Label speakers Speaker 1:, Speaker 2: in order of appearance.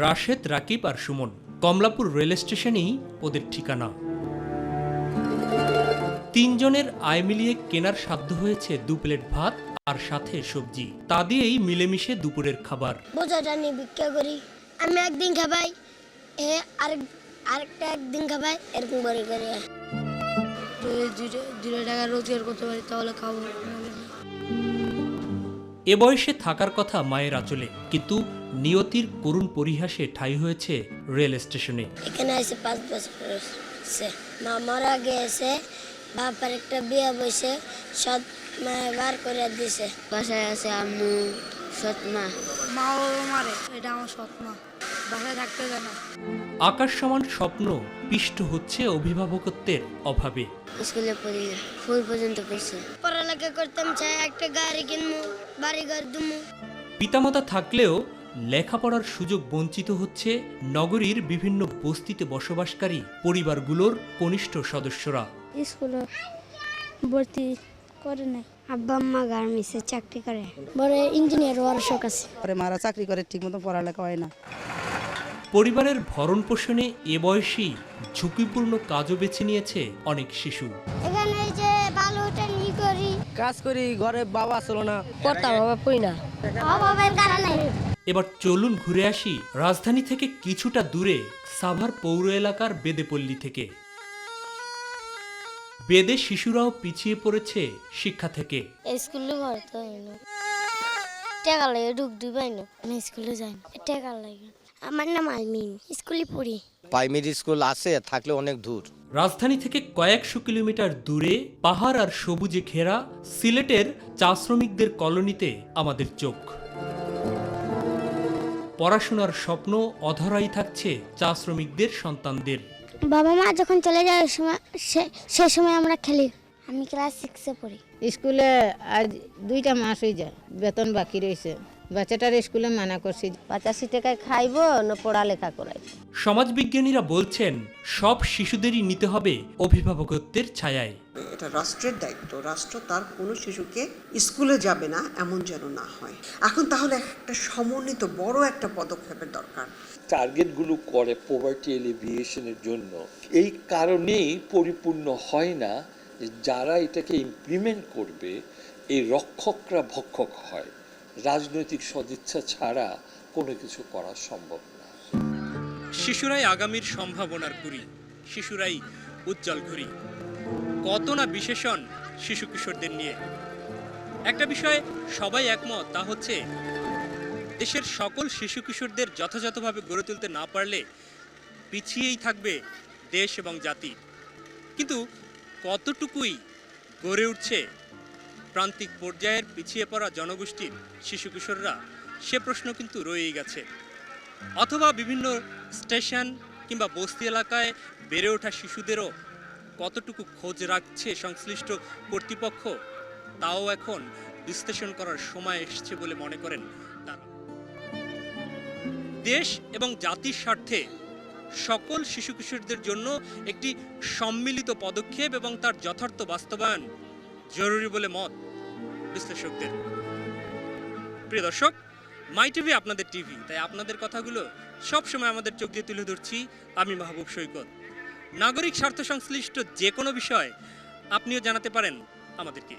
Speaker 1: রাশেদ, রাকিব আর Suman. Kamalapur rail স্টেশনেই ওদের ঠিকানা। তিনজনের আয় মিলিয়ে কেনার সাধ্য হয়েছে 2 প্লেট ভাত আর সাথে সবজি। তা দিয়েই মিলেমিশে দুপুরের খাবার।
Speaker 2: বোঝাটা নিয়ে ভিক্ষা করি। আমি একদিন খাবাই, আরেকটা একদিন খাবাই, এরকম করে করে। দুটো টাকা রোজগার করতে পারি তাহলে খাবো।
Speaker 1: এ বয়সে থাকার কথা মায়ের আঁচলে, কিন্তু নিয়তির করুণ পরিহাসে ঠাঁই হয়েছে রেল স্টেশনে।
Speaker 2: এখানে এসে 5 বছর হয়েছে। মা মারা গেছে, বাবার একটা বিয়ে বসে সৎ মায়ের বার করে দিছে। বাসায় আছে আম্মু, সৎ মা। মাও মারে, এটা আমার সৎ মা, বাসায় থাকতে দেয় না।
Speaker 1: আকাশ সমান স্বপ্ন পিষ্ট হচ্ছে অভিভাবকত্বের অভাবে।
Speaker 2: স্কুলে পড়ি না, 4 পর্যন্ত পড়ছি। পড়ালেখা করতাম, চাই একটা গাড়ি কিনবো, বাড়ি ঘর দুমু।
Speaker 1: পিতামাতা থাকলেও লেখাপড়ার সুযোগ বঞ্চিত হচ্ছে নগরীর বিভিন্ন বস্তিতে বসবাসকারী পরিবারগুলোর কনিষ্ঠ সদস্যরা।
Speaker 2: স্কুলে ভর্তি করে নাই। আব্বা আম্মা গার্মেন্টসে চাকরি করে, বড় ইঞ্জিনিয়ার হওয়ার শখ আছে।
Speaker 3: মারা চাকরি করে, ঠিক মতো পড়ালেখা হয় না।
Speaker 1: পরিবারের ভরণ পোষণে এ বয়সেই ঝুঁকিপূর্ণ কাজও বেছে নিয়েছে অনেক শিশু।
Speaker 2: এখানে যে বালুটা নি করি,
Speaker 3: কাজ করি, ঘরে বাবা ছিল না,
Speaker 2: করতাম, বাবা পড়ি না, অভাবের কারণে।
Speaker 1: এবার চলুন ঘুরে আসি রাজধানী থেকে কিছুটা দূরে সাভার পৌর এলাকার বেদেপল্লী থেকে। বেদে শিশুরাও পিছিয়ে পড়েছে শিক্ষা থেকে।
Speaker 2: স্কুলে ভর্তি হইলো, টাকা লাগে ঢুক দিবাই না, আমি স্কুলে যাই না, টাকা লাগে। আমার নাম আলমিন, স্কুলে পড়ি।
Speaker 4: প্রাইমারি স্কুল আছে, থাকলে অনেক দূর।
Speaker 1: রাজধানী থেকে কয়েকশো কিলোমিটার দূরে পাহাড় আর সবুজে ঘেরা সিলেটের চা শ্রমিকদের কলোনিতে আমাদের চোখ। পড়াশোনার স্বপ্ন অধরাই থাকছে চা শ্রমিকদের সন্তানদের।
Speaker 2: বাবা মা যখন চলে যায় সে সময় আমরা খেলি। আমি ক্লাস 6-এ পড়ি।
Speaker 5: স্কুলে আজ 2টা মাস হয়ে যায়, বেতন বাকি রয়েছে। বাচ্চাটার স্কুলে মানা করছি, 85 টাকায় খাইবো না পড়ালেখা করাইব।
Speaker 1: সমাজবিজ্ঞানীরা বলছেন সব শিশুদেরই নিতে হবে অভিভাবকত্বের ছায়ায়।
Speaker 6: এটা রাষ্ট্রের দায়িত্ব, রাষ্ট্র তার কোনো শিশুকে স্কুলে যাবে না এমন যেন না হয়। এখন তাহলে একটা সমন্বিত বড় একটা পদক্ষেপের দরকার।
Speaker 7: টার্গেটগুলো করে পভার্টি এলিভিয়েশনের জন্য, এই কারণেই পরিপূর্ণ হয় না যে যারা এটাকে ইমপ্লিমেন্ট করবে এই রক্ষকরা ভক্ষক হয়। রাজনৈতিক সদিচ্ছা ছাড়া কোনো কিছু করা সম্ভব না।
Speaker 1: শিশুরাই আগামীর সম্ভাবনার কুড়ি, শিশুরাই উজ্জ্বল ঘড়ি। কত না বিশেষণ শিশু কিশোরদের নিয়ে। একটা বিষয়ে সবাই একমত, তা হচ্ছে দেশের সকল শিশু কিশোরদের যথাযথভাবে গড়ে তুলতে না পারলে পিছিয়েই থাকবে দেশ এবং জাতি। কিন্তু কতটুকুই গড়ে উঠছে প্রান্তিক পর্যায়ের পিছিয়ে পড়া জনগোষ্ঠীর শিশু কিশোররা, সে প্রশ্ন কিন্তু রয়েই গেছে। অথবা বিভিন্ন স্টেশন কিংবা বস্তি এলাকায় বেড়ে ওঠা শিশুদেরও কতটুকু খোঁজ রাখছে সংশ্লিষ্ট কর্তৃপক্ষ, তাও এখন বিশ্লেষণ করার সময় এসেছে বলে মনে করেন তারা। দেশ এবং জাতির স্বার্থে সকল শিশু কিশোরদের জন্য একটি সম্মিলিত পদক্ষেপ এবং তার যথার্থ বাস্তবায়ন জরুরি বলে মত বিশ্লেষকদের। প্রিয় দর্শক, মাই টিভি আপনাদের টিভি, তাই আপনাদের কথাগুলো সবসময় আমাদের চোখ দিয়ে তুলে ধরছি আমি মাহবুব সৈকত। নাগরিক স্বার্থ সংশ্লিষ্ট যে কোনো বিষয় আপনিও জানাতে পারেন আমাদেরকে।